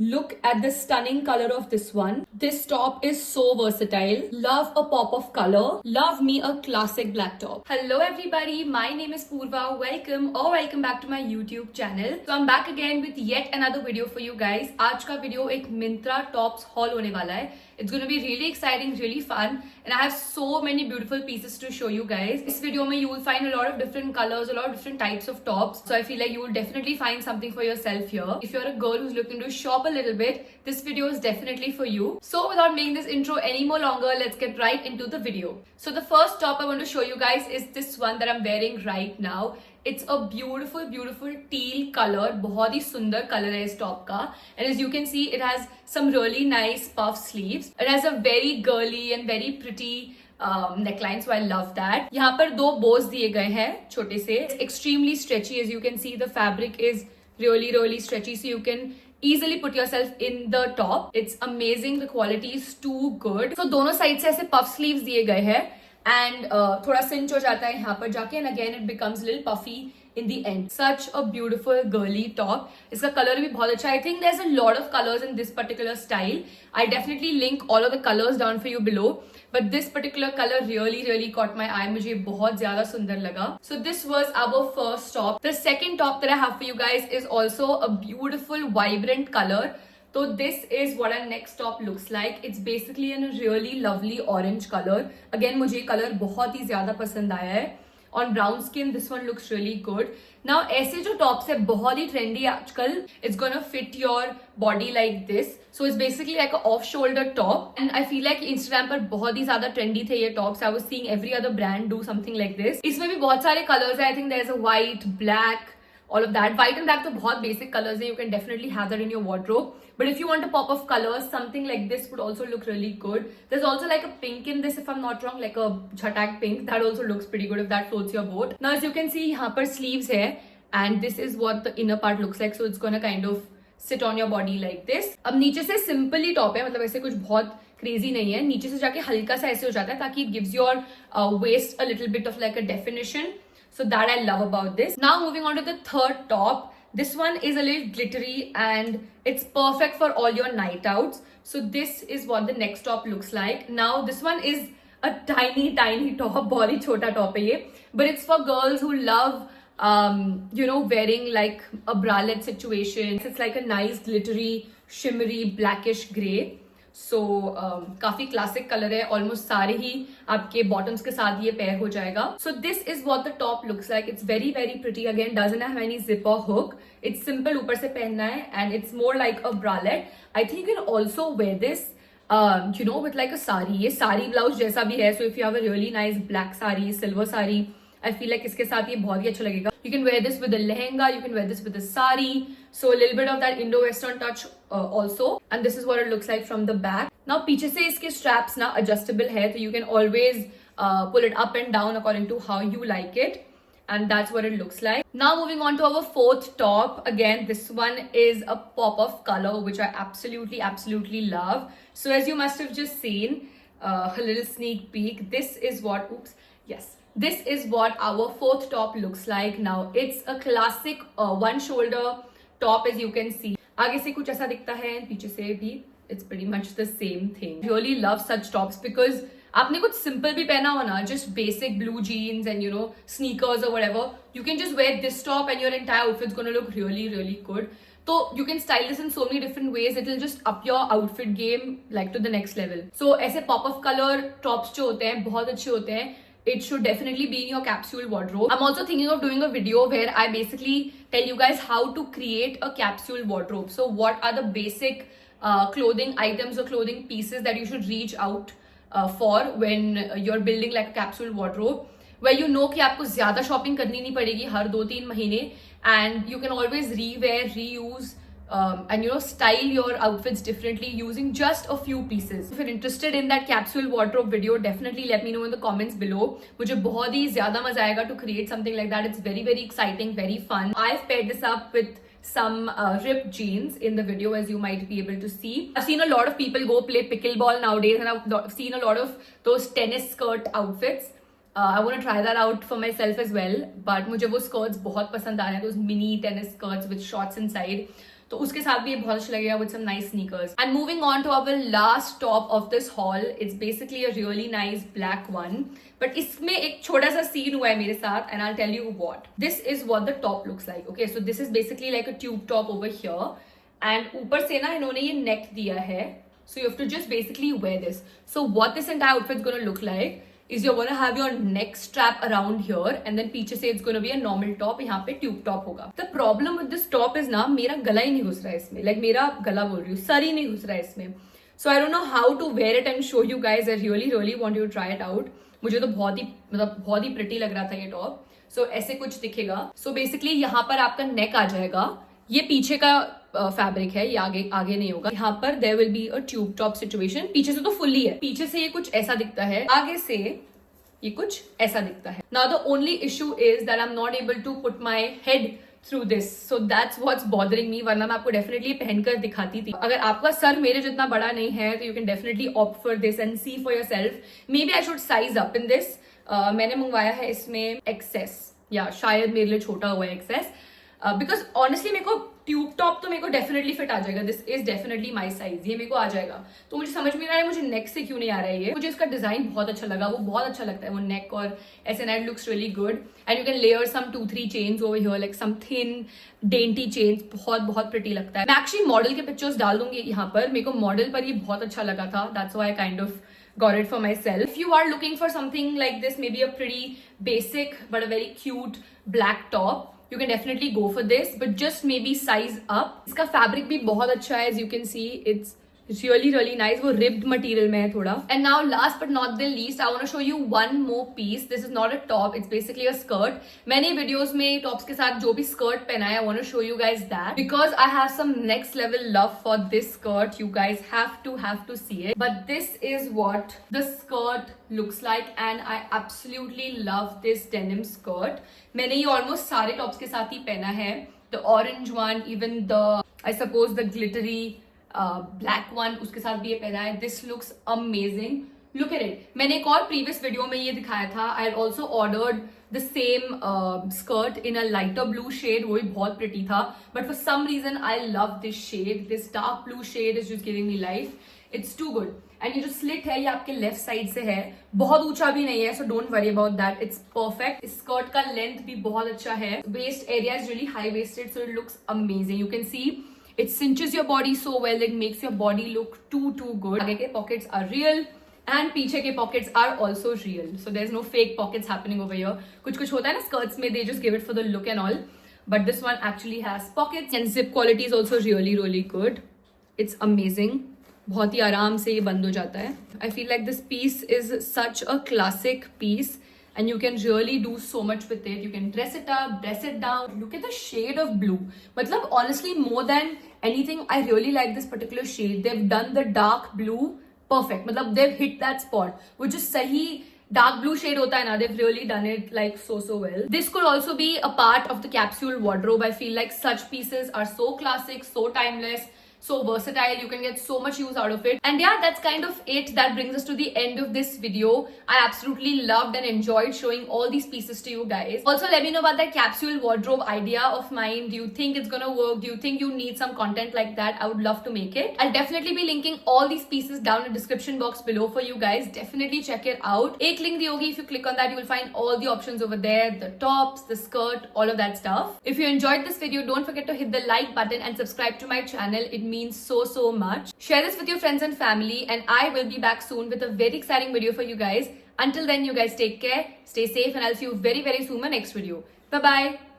Look at the stunning color of this one. This top is so versatile. Love a pop of color. Love me a classic black top. Hello everybody, my name is Purva. Welcome back to my YouTube channel. So I'm back again with yet another video for you guys. आज का video एक Myntra tops haul होने वाला है. It's going to be really exciting, really fun, and I have so many beautiful pieces to show you guys. This video में you will find a lot of different colors, a lot of different types of tops. So I feel like you will definitely find something for yourself here. If you're a girl who's looking to shop a little bit, this video is definitely for you. So without making this intro any more longer, let's get right into the video. So the first top I want to show you guys is this one that I'm wearing right now. It's a beautiful teal color. बहुत ही सुंदर color है इस top का. And as you can see, it has some really nice puff sleeves. It has a very girly and very pretty neckline, so I love that. यहाँ पर दो bows दिए गए हैं छोटे से. It's extremely stretchy. As you can see, the fabric is really stretchy, so you can easily put yourself in the top. It's amazing. The quality is too good. So दोनों side से ऐसे puff sleeves दिए गए हैं. And थोड़ा cinch हो जाता है यहाँ पर जाके, and again it becomes a little puffy in the end. Such a beautiful girly top. इसका color भी बहुत अच्छा. I think there's a lot of colors in this particular style. I definitely link all of the colors down for you below. But this particular color really caught my eye. मुझे बहुत ज़्यादा सुंदर लगा. So this was our first top. The second top that I have for you guys is also a beautiful vibrant color. So this is what our next top looks like. It's basically in a really lovely orange color. Again, मुझे color बहुत ही ज़्यादा पसंद आया है. On brown skin, this one looks really good. Now, ऐसे जो tops है बहुत ही trendy आजकल. It's gonna fit your body like this. So it's basically like a off-shoulder top. And I feel like Instagram पर बहुत ही ज़्यादा trendy थे ये tops. I was seeing every other brand do something like this. इसमें भी बहुत सारे colors हैं. I think there's a white, black, all of that. White and black तो बहुत basic colors हैं. You can definitely have that in your wardrobe. But if you want a pop of colors, something like this would also look really good. There's also like a pink in this, if I'm not wrong, like a jhatak pink. That also looks pretty good if that floats your boat. Now, as you can see, यहाँ पर sleeves है, and this is what the inner part looks like. So it's gonna kind of sit on your body like this. अब नीचे से simple ही top है, मतलब ऐसे कुछ बहुत crazy नहीं है. नीचे से जाके हल्का सा ऐसे हो जाता है ताकि it gives your waist a little bit of like a definition. So that I love about this. Now moving on to the third top. This one is a little glittery and it's perfect for all your night outs. So this is what the next top looks like. Now this one is a tiny top, बहुत ही छोटा top है ये. But it's for girls who love wearing like a bralette situation. It's like a nice glittery, shimmery, blackish grey. So काफी classic color है. Almost सारे ही आपके bottoms के साथ ये pair हो जाएगा. So this is what the top looks like. It's very pretty. Again, doesn't have any zip or hook. It's simple ऊपर से पहनना है, and it's more like a bralette. I think you can also wear this with like a sari. ये sari blouse जैसा भी है. So if you have a really nice black sari, silver sari, I feel like इसके साथ ये बहुत ही अच्छा लगेगा. You can wear this with a lehenga, you can wear this with a sari. So a little bit of that Indo-Western touch also. And this is what it looks like from the back. Now पीछे से इसके straps ना adjustable है, so you can always pull it up and down according to how you like it. And that's what it looks like. Now moving on to our fourth top. Again, this one is a pop of color, which I absolutely love. So as you must have just seen, a little sneak peek. This is what, this is what our fourth top looks like. Now it's a classic one shoulder top, as you can see. आगे से कुछ ऐसा दिखता है, पीछे से भी it's pretty much the same thing. Really love such tops because आपने कुछ simple भी पहना हो ना, just basic blue jeans and sneakers or whatever, you can just wear this top and your entire outfit's gonna look really good. So you can style this in so many different ways. It will just up your outfit game like to the next level. So ऐसे pop of color tops जो होते हैं बहुत अच्छे होते हैं. It should definitely be in your capsule wardrobe. I'm also thinking of doing a video where I basically tell you guys how to create a capsule wardrobe. So what are the basic clothing items or clothing pieces that you should reach out for when you're building like a capsule wardrobe, where you know कि आपको ज़्यादा shopping करनी नहीं पड़ेगी हर 2-3 महीने, and you can always rewear, reuse, and style your outfits differently using just a few pieces. If you're interested in that capsule wardrobe video, definitely let me know in the comments below. मुझे बहुत ही ज़्यादा मजा आएगा to create something like that. It's very exciting, very fun. I've paired this up with some ripped jeans in the video, as you might be able to see. I've seen a lot of people go play pickleball nowadays, and I've seen a lot of those tennis skirt outfits. I want to try that out for myself as well, but मुझे वो skirts बहुत पसंद आ रहे हैं, those mini tennis skirts with shorts inside. तो उसके साथ भी ये बहुत अच्छा लगेगा with some nice sneakers. And moving on to our last top of this haul, it's basically a really nice black one. But इसमें एक छोटा सा scene हुआ है मेरे साथ and I'll tell you what. This is what the top looks like. Okay, so this is basically like a tube top over here. And ऊपर से ना इन्होंने ये neck दिया है. So you have to just basically wear this. So what this entire outfit is going to look like is you're going to have your neck strap around here and then पीछे से it's going to be a normal top. यहाँ पे tube top होगा. The problem with this top is ना मेरा गला ही नहीं घुस रहा है इसमें. Like मेरा गला बोल रही हूँ, सर ही नहीं घुस रहा है इसमें. So I don't know how to wear it and show you guys. I really want you to try it out. मुझे तो बहुत ही pretty लग रहा था ये top. So ऐसे कुछ दिखेगा. So basically यहाँ पर आपका neck आ जाएगा. ये पीछे का फैब्रिक है, ये आगे नहीं होगा. यहाँ पर there will be a tube top situation. पीछे से तो फुल्ली है, पीछे से ये कुछ ऐसा दिखता है, आगे से ये कुछ ऐसा दिखता है. Now the only issue is that I am not able to put my head through this, so that's what's bothering me. वरना मैं आपको डेफिनेटली पहनकर दिखाती थी. अगर आपका सर मेरे जितना बड़ा नहीं है तो you can definitely opt for this and see for yourself. Maybe I should size up in this. मैंने मंगवाया है इसमें एक्सेस, या शायद मेरे लिए छोटा हुआ है एक्सेस. बिकॉज ऑनेस्टली मेरे को ट्यूब टॉप तो मेरे को डेफिनेटली फिट आ जाएगा. This is definitely my size, ये मेरे को आ जाएगा. तो मुझे समझ में नहीं आ रहा है मुझे नेक से क्यों नहीं आ रहा है. ये मुझे इसका डिजाइन बहुत अच्छा लगा, वो बहुत अच्छा लगता है वो नेक, और ऐसे net looks really good. And you can layer some 2-3 chains over here, like some thin dainty chains. बहुत प्रिटी लगता है. मैं एक्चुअली मॉडल के पिक्चर्स डाल दूंगी यहाँ पर. मेरे को मॉडल पर ये बहुत अच्छा लगा था. That's why I kind of got it for myself. If you are looking for something like this, maybe a pretty basic but a very cute black top, you can definitely go for this, but just maybe size up. इसका fabric भी बहुत अच्छा है, as you can see. It's really nice. वो ribbed material में है थोड़ा. And now last but not the least, I want to show you one more piece. This is not a top, it's basically a skirt. मैंने videos में tops के साथ जो भी स्कर्ट पहना है, I want to show you guys that because I have some next level love for this skirt. You guys have to see it. But this is what the skirt looks like and I absolutely love this denim skirt. मैंने ये almost सारे tops के साथ ही पहना है. The orange one, even the I suppose the glittery black one, उसके साथ भी ये पहना है. This looks amazing. Look at it. मैंने एक और प्रीवियस वीडियो में ये दिखाया था. I also ordered the same skirt in a lighter blue shade. वो भी बहुत प्रिटी था, but for some reason I love this shade. This dark blue shade is just giving me life. It's too good. And ये जो slit है ये आपके left side से है. बहुत ऊंचा भी नहीं है, so don't worry about that. It's perfect. इस स्कर्ट का लेंथ भी बहुत अच्छा है. Waist area is really high waisted, so it looks amazing. You can see it cinches your body so well, it makes your body look too good. आगे के pockets are real and पीछे के pockets are also real, so there's no fake pockets happening over here. कुछ होता है ना skirts में, they just give it for the look and all, but this one actually has pockets and zip quality is also really good. It's amazing. बहुत ही आराम से ये बंद हो जाता है. I feel like this piece is such a classic piece and you can really do so much with it. You can dress it up, dress it down. Look at the shade of blue. मतलब honestly, more than anything, I really like this particular shade. They've done the dark blue perfect. मतलब they've hit that spot. वो जो सही dark blue shade होता है ना, they've really done it like so well. This could also be a part of the capsule wardrobe. I feel like such pieces are so classic, so timeless, so versatile. You can get so much use out of it. And yeah, that's kind of it. That brings us to the end of this video. I absolutely loved and enjoyed showing all these pieces to you guys. Also, let me know about that capsule wardrobe idea of mine. Do you think it's gonna work? Do you think you need some content like that? I would love to make it. I'll definitely be linking all these pieces down in the description box below for you guys. Definitely check it out. Ek link दी होगी. If you click on that, you will find all the options over there. The tops, the skirt, all of that stuff. If you enjoyed this video, don't forget to hit the like button and subscribe to my channel. It means so much. Share this with your friends and family, and I will be back soon with a very exciting video for you guys. Until then, you guys take care, stay safe, and I'll see you very soon in my next video. Bye bye.